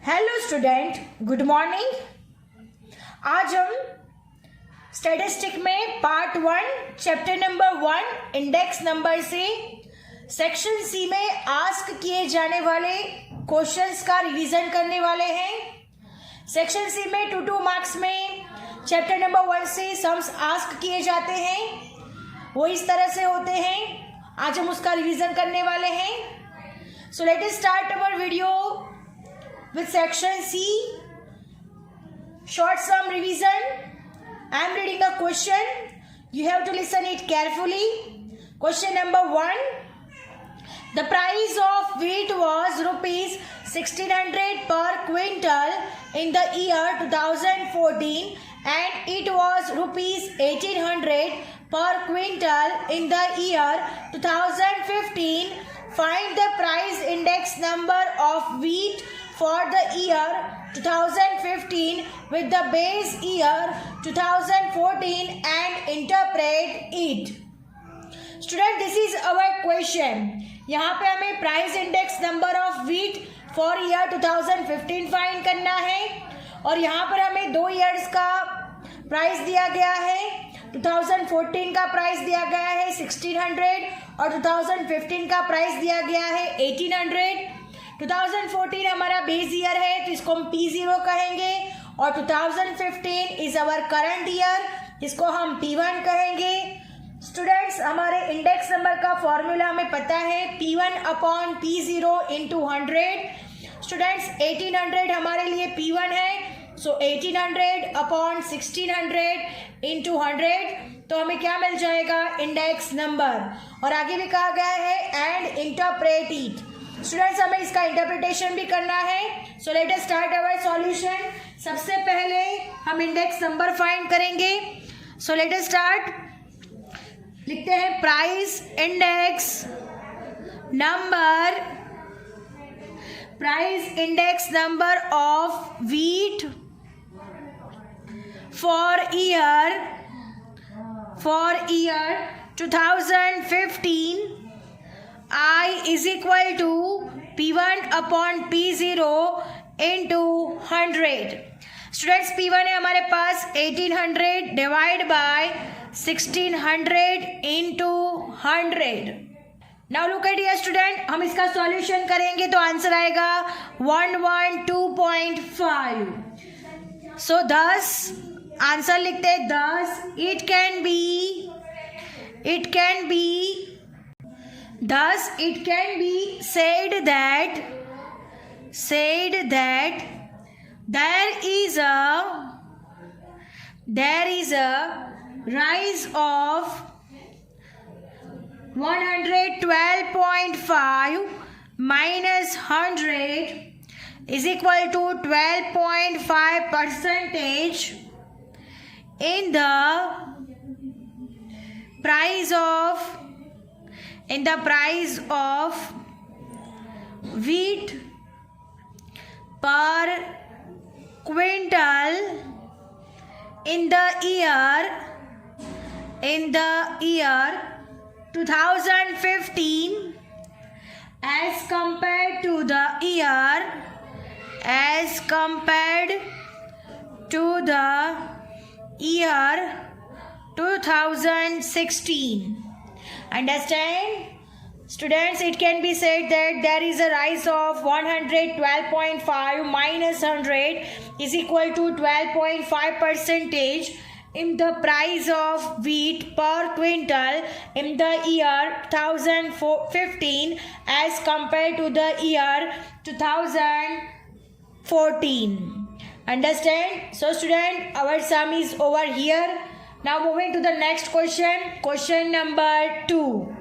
Hello student, good morning. आज हम statistic में part 1 chapter number 1 index number से सेक्शन सी में आस्क किए जाने वाले क्वेश्चंस का रिवीजन करने वाले हैं। सेक्शन सी में 2 मार्क्स में चैप्टर नंबर 1 से सम्स आस्क किए जाते हैं, वो इस तरह से होते हैं। आज हम उसका रिवीजन करने वाले हैं। सो let us start our video with section C, short sum revision. I am reading the question. You have to listen it carefully. Question number 1. The price of wheat was rupees 1600 per quintal in the year 2014 and it was rupees 1800 per quintal in the year 2015. Find the price index number of wheat for the year 2015 with the base year 2014 and interpret it. Student, this is our question. यहाँ पे हमें price index number of wheat for year 2015 find करना है और यहाँ पर हमें 2 years का प्राइस दिया गया है। 2014 का प्राइस दिया गया है 1600 और 2015 का प्राइस दिया गया है 1800। 2014 हमारा बेस ईयर है तो इसको हम P0 कहेंगे और 2015 इज अवर करंट ईयर, इसको हम P1 कहेंगे। स्टूडेंट्स, हमारे इंडेक्स नंबर का फॉर्मूला हमें पता है P1 upon P0 into 100। Students, 1800 हमारे लिए P1 है, सो 1800 अपॉन 1600 इंटू 100, तो हमें क्या मिल जाएगा? Index number. और आगे भी कहा गया है एंड इंटरप्रेट इट। स्टूडेंट्स, हमें इसका इंटरप्रिटेशन भी करना है। सो let us start our solution. सबसे पहले हम इंडेक्स नंबर फाइंड करेंगे। सो लेट अस स्टार्ट। लिखते हैं price index number, price index number of wheat for year 2015। I is equal to P1 upon P0 into 100. Students, P1 है हमारे पास 1800 divide by 1600 into 100. Now look at here student, हम इसका solution करेंगे तो answer आएगा 112.5. So thus answer लिखते हैं thus it can be said that there is a rise of 112.5 minus 100 is equal to 12.5% in the price of wheat per quintal in the year 2015 as compared to the year 2016. Understand? Students, it can be said that there is a rise of 112.5 minus 100 is equal to 12.5% in the price of wheat per quintal in the year 2015 as compared to the year 2014. Understand? So student, our sum is over here. Now moving to the next question. Question number 2.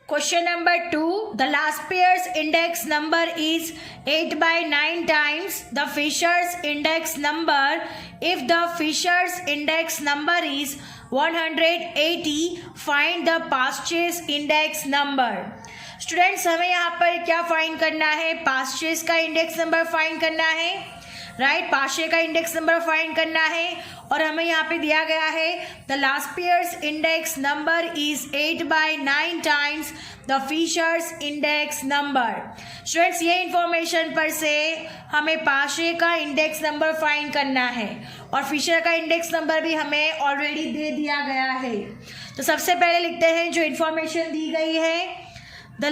Question number 2. The last pair's index number is 8 by 9 times the Fisher's index number. If the Fisher's index number is 180, find the purchase index number. Students, हमें यहाँ पर क्या find करना है? Past का index number find करना है। Right, पाशे का इंडेक्स नंबर फाइंड करना है और हमें यहाँ पे दिया गया है the Laspeyres index number is 8/9 times the Fisher's index number. Students, ये इंफॉर्मेशन पर से हमें पाशे का इंडेक्स नंबर फाइंड करना है और फिशर का इंडेक्स नंबर भी हमें ऑलरेडी दे दिया गया है। तो सबसे पहले लिखते हैं जो इंफॉर्मेशन दी गई है, the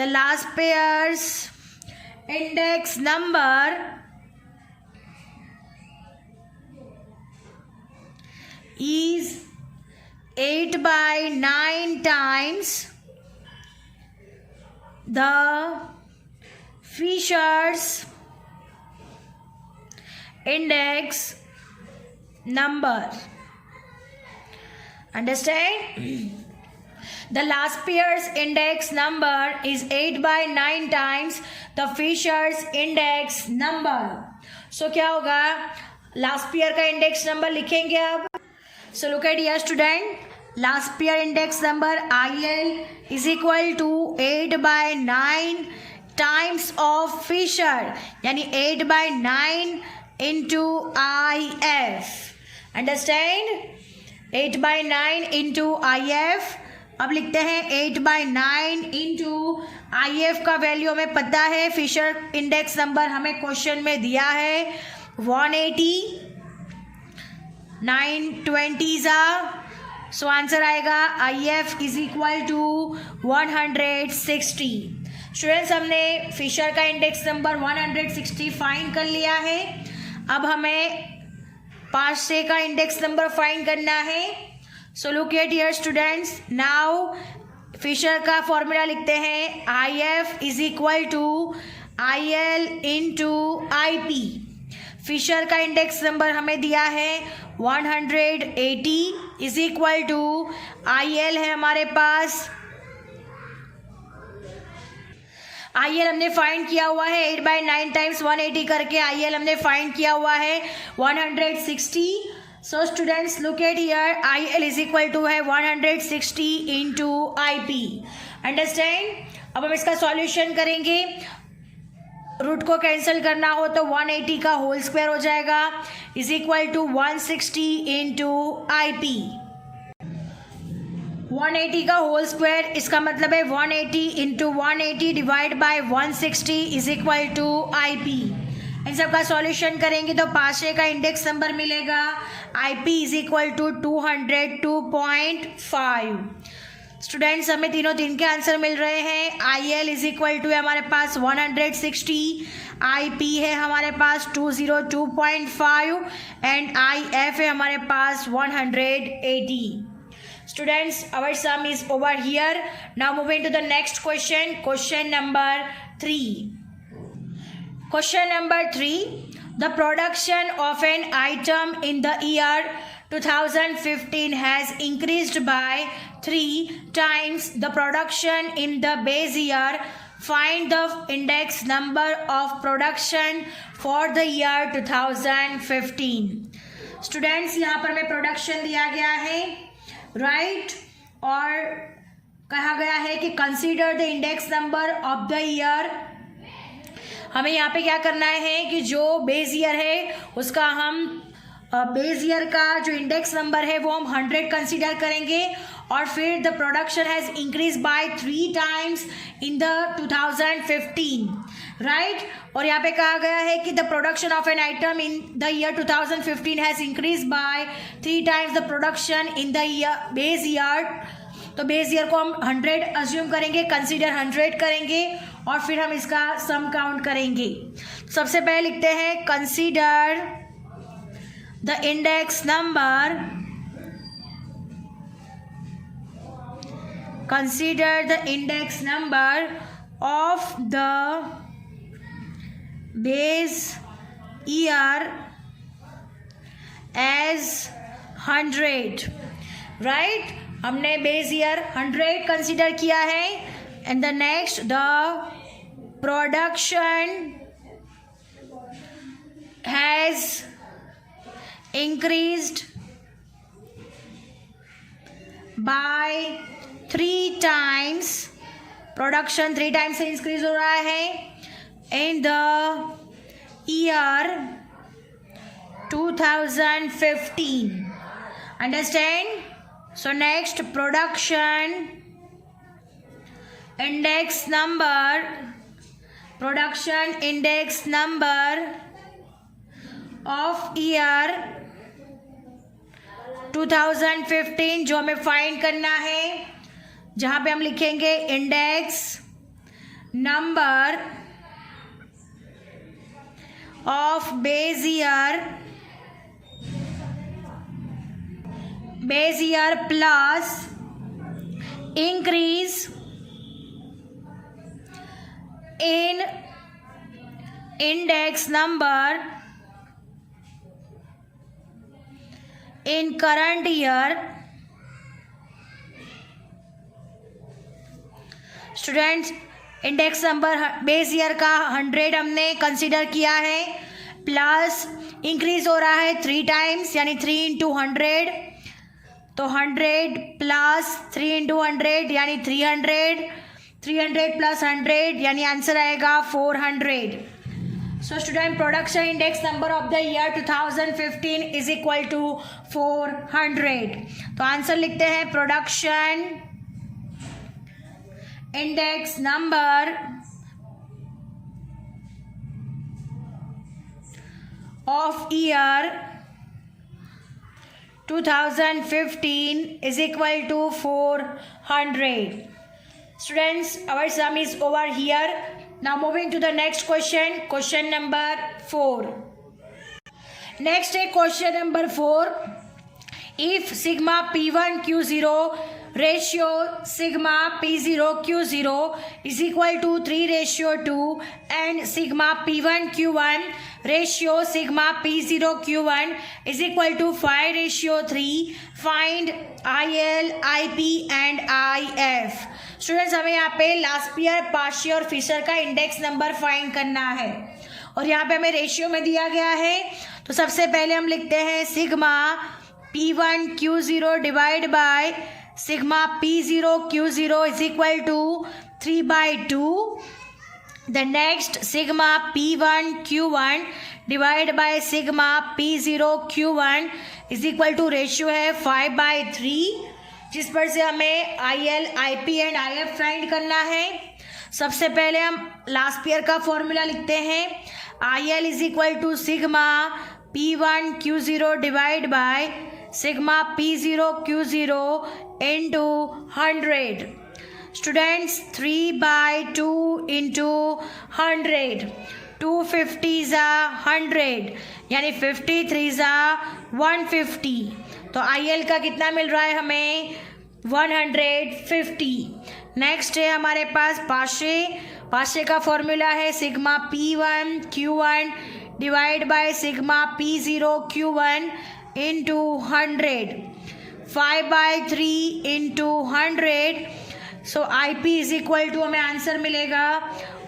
लास्पियर्स index number is 8/9 times the Fisher's index number. Understand? The Laspier's index number is 8/9 times the Fisher's index number. So क्या होगा, लास्पियर का इंडेक्स नंबर लिखेंगे अब। So look at here student, Laspeyres index number IL is equal to 8/9 times of Fisher, यानी 8/9 into IF. Understand? 8/9 into IF। अब लिखते हैं 8/9 into IF का वैल्यू हमें पता है, फिशर इंडेक्स नंबर हमें क्वेश्चन में दिया है 180, 920 सो आंसर आएगा IF is equal to 160। Students, हमने फिशर का इंडेक्स नंबर 160 फाइंड कर लिया है। अब हमें पाशे का इंडेक्स नंबर फाइंड करना है। So look at here students, now Fisher का फॉर्मूला लिखते हैं IF is equal to IL into IP। Fisher का इंडेक्स नंबर हमें दिया है 180 इज इक्वल टू IL है हमारे पास, IL हमने फाइंड किया हुआ है 8/9 टाइम्स 180 करके IL हमने फाइंड किया हुआ है 160। So students look at here, IL is equal to है 160 इंटू IP। अंडरस्टैंड? अब हम इसका सॉल्यूशन करेंगे। रूट को कैंसिल करना हो तो 180 का होल स्क्वायर हो जाएगा is equal to 160 into IP। 180 का होल स्क्वायर, इसका मतलब है 180 into 180 divide by 160 is equal to IP। इन सब का सॉल्यूशन करेंगे तो पाशे का इंडेक्स नंबर मिलेगा IP is equal to 202.5। Students, हमें तीनों दिन के आंसर मिल रहे हैं। IL इज इक्वल टू है हमारे पास 160, IP है हमारे पास 202.5 एंड IF है हमारे पास 180। Students, our sum is over here. Now moving to the next question, question number 3. Question number 3. The production of an item in the year 2015 has increased by 3 times the production in the base year. Find the index number of production for the year 2015. Students, यहाँ पर हमें production दिया गया है, right, और कहा गया है कि consider the index number of the year. हमें यहाँ पे क्या करना है कि जो बेस ईयर है उसका हम बेस ईयर का जो इंडेक्स नंबर है वो हम 100 कंसीडर करेंगे और फिर the production has increase by 3 times in the 2015, right. और यहाँ पे कहा गया है कि the production of an item in the year 2015 has increase by 3 times the production in the year base year. तो बेस ईयर को हम 100 अज्यूम करेंगे, कंसीडर 100 करेंगे और फिर हम इसका सम काउंट करेंगे। सबसे पहले लिखते हैं consider the index number, consider the index number of the base year as 100, right. हमने बेस ईयर 100 कंसीडर किया है and the next the production has increased by 3 times, production 3 times से इंक्रीज हो रहा है and the year 2015. Understand? So next, production index number of year 2015 जो हमें find करना है, जहाँ पे हम लिखेंगे index number of base year plus increase in index number in current year. Students, index number base year का 100 हमने कंसीडर किया है, प्लस इंक्रीज हो रहा है 3 टाइम्स यानी 3 इंटू 100, तो 100 प्लस 3 इंटू 100 यानी 300, 300 प्लस 100 यानी आंसर आएगा 400. So student, production index number of the year 2015 is equal to 400. तो आंसर लिखते हैं production index number of year 2015 is equal to 400. Students, our sum is over here. Now moving to the next question, question number 4. Next is question number 4. If sigma P1 Q0 ratio sigma P0 Q0 is equal to 3:2 and sigma P1 Q1 ratio sigma P0 Q1 is equal to 5:3, find IL, IP and IF. Students, हमें यहाँ पे लास्पियर, पाशी और Fisher का index number find करना है और यहाँ पे हमें रेशियो में दिया गया है. तो सबसे पहले हम लिखते हैं sigma P1 Q0 divide by sigma P0 Q0 is equal to 3/2. The next sigma P1 Q1 divide by sigma P0 Q1 is equal to ratio है 5/3, जिस पर से हमें IL, IP and IF find करना है. सबसे पहले हम लास्पियर का फॉर्मूला लिखते हैं. IL is equal to sigma P1 Q0 divide by sigma P0 Q0 into 100. Students, 3/2 into 100, 250 ज़ा 100 यानी 53 ज़ा 150. तो IL का कितना मिल रहा है हमें 150. नेक्स्ट है हमारे पास पाशे का फॉर्मूला है sigma P1 Q1 divide by sigma P0 Q1 into 100, 5/3 into 100. So IP is equal to हमें आंसर मिलेगा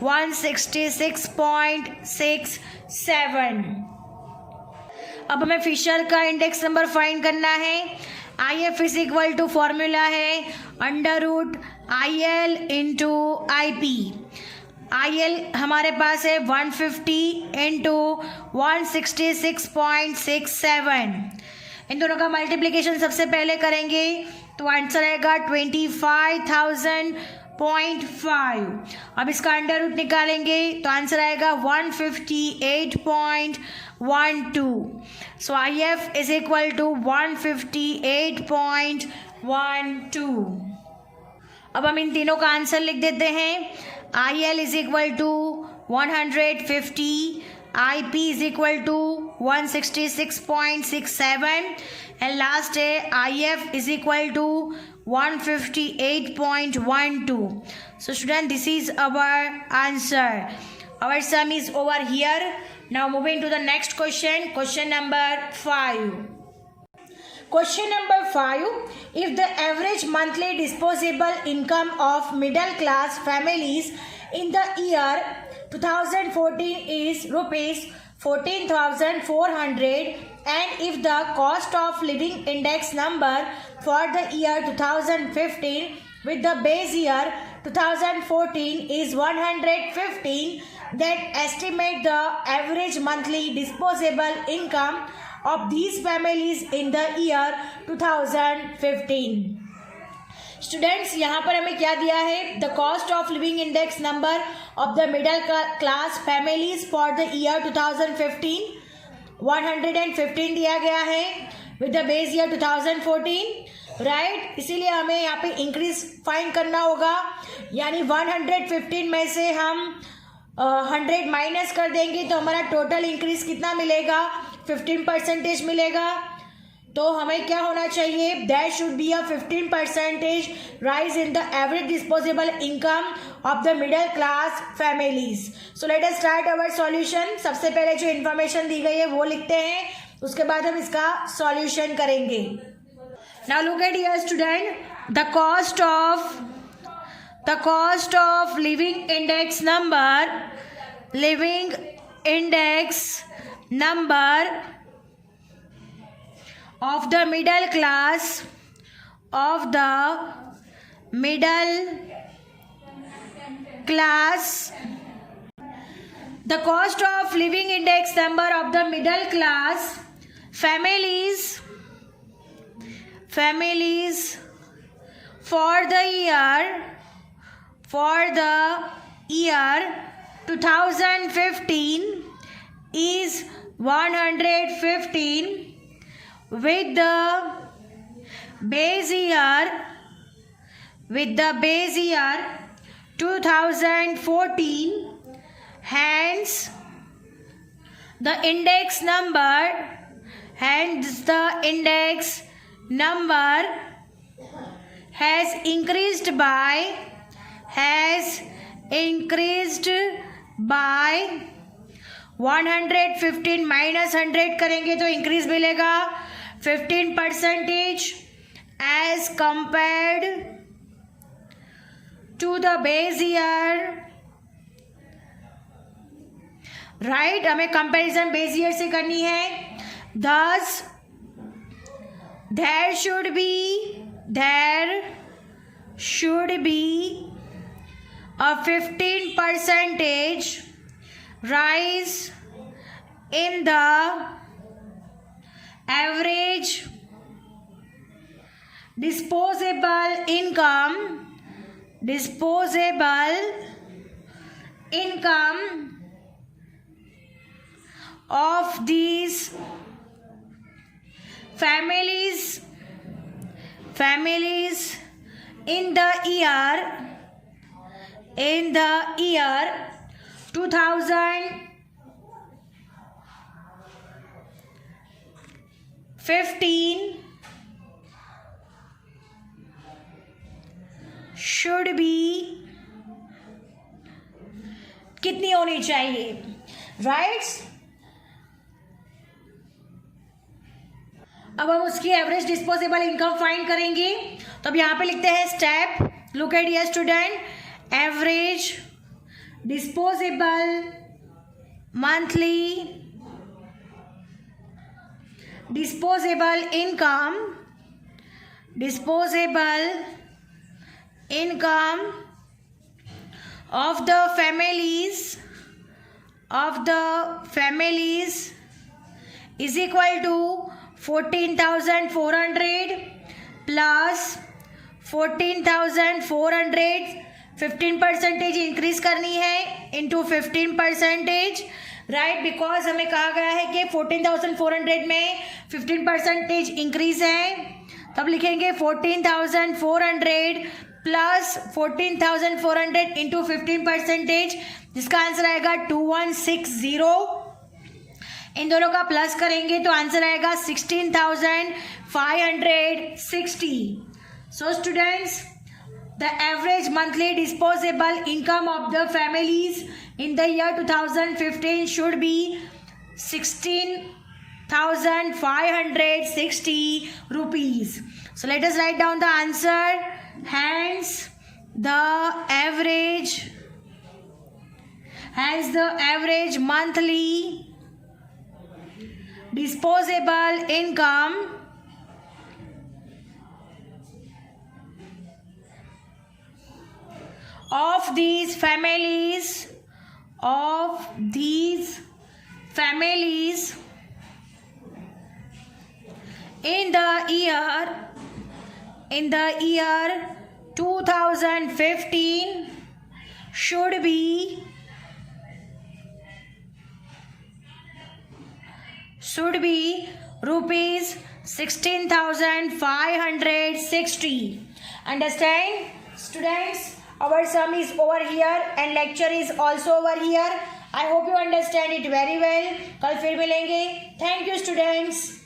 166.67. अब हमें फिशर का इंडेक्स नंबर फाइंड करना है. IF is equal to formula है √IL इंटू IP. IL हमारे पास है 150 इंटू 166.67. इन दोनों का मल्टीप्लिकेशन सबसे पहले करेंगे तो आंसर आएगा 25,000.5. अब इसका अंडर रूट निकालेंगे तो आंसर आएगा 158.12. सो IF इज इक्वल टू 158.12. अब हम इन तीनों का आंसर लिख देते हैं. IL is equal to 150, IP is equal to 166.67 and last है IF is equal to 158.12. So student, this is our answer. Our sum is over here. Now moving to the next question, question number 5. Question number 5. If the average monthly disposable income of middle class families in the year 2014 is rupees 14,400 and if the cost of living index number for the year 2015 with the base year 2014 is 115, that estimate the average monthly disposable income of these families in the year 2015. Students, यहाँ पर हमें क्या दिया है? The cost of living index number of the middle class families for the year 2015 115 दिया गया है with the base year 2014, right. इसीलिए हमें यहाँ पे इंक्रीज फाइंड करना होगा, यानी 115 में से हम 100 माइनस कर देंगे तो हमारा टोटल इंक्रीज कितना मिलेगा? 15% मिलेगा. तो हमें क्या होना चाहिए? There should be a 15% rise in the average disposable income of the middle class families. So let us start our solution. सबसे पहले जो इन्फॉर्मेशन दी गई है वो लिखते हैं, उसके बाद हम इसका सॉल्यूशन करेंगे. Now look at here student, the cost of living index number of the middle class the cost of living index number of the middle class families for the year 2015 is 115 with the base year 2014. Hence the index number has increased by 115 minus 100 करेंगे तो increase मिलेगा 15% as compared to the base year, right. हमें comparison base year से करनी है. Thus there should be a 15% rise in the average disposable income of these families in the year 2015 should be कितनी होनी चाहिए, राइट. अब हम उसकी एवरेज डिस्पोजेबल इनकम फाइंड करेंगे. तो अब यहाँ पे लिखते हैं step. Look at here student, average disposable monthly disposable income of the families is equal to 14,400 plus 14,400 15% increase करनी है इंटू 15%, राइट. बिकॉज हमें कहा गया है कि 14,400 में 15% इंक्रीज है. तब लिखेंगे 14,400 प्लस 14,400 इंटू 15%, जिसका आंसर आएगा 2160. इन दोनों का प्लस करेंगे तो आंसर आएगा 16,560. So students, the average monthly disposable income of the families in the year 2015 should be 16,560 rupees. So let us write down the answer. Hence the average monthly disposable income of these families of these families in the year 2015 should be rupees 16,560. Understand, students? Our sum is over here and lecture is also over here. I hope you understand it very well. कल फिर मिलेंगे. Thank you, students.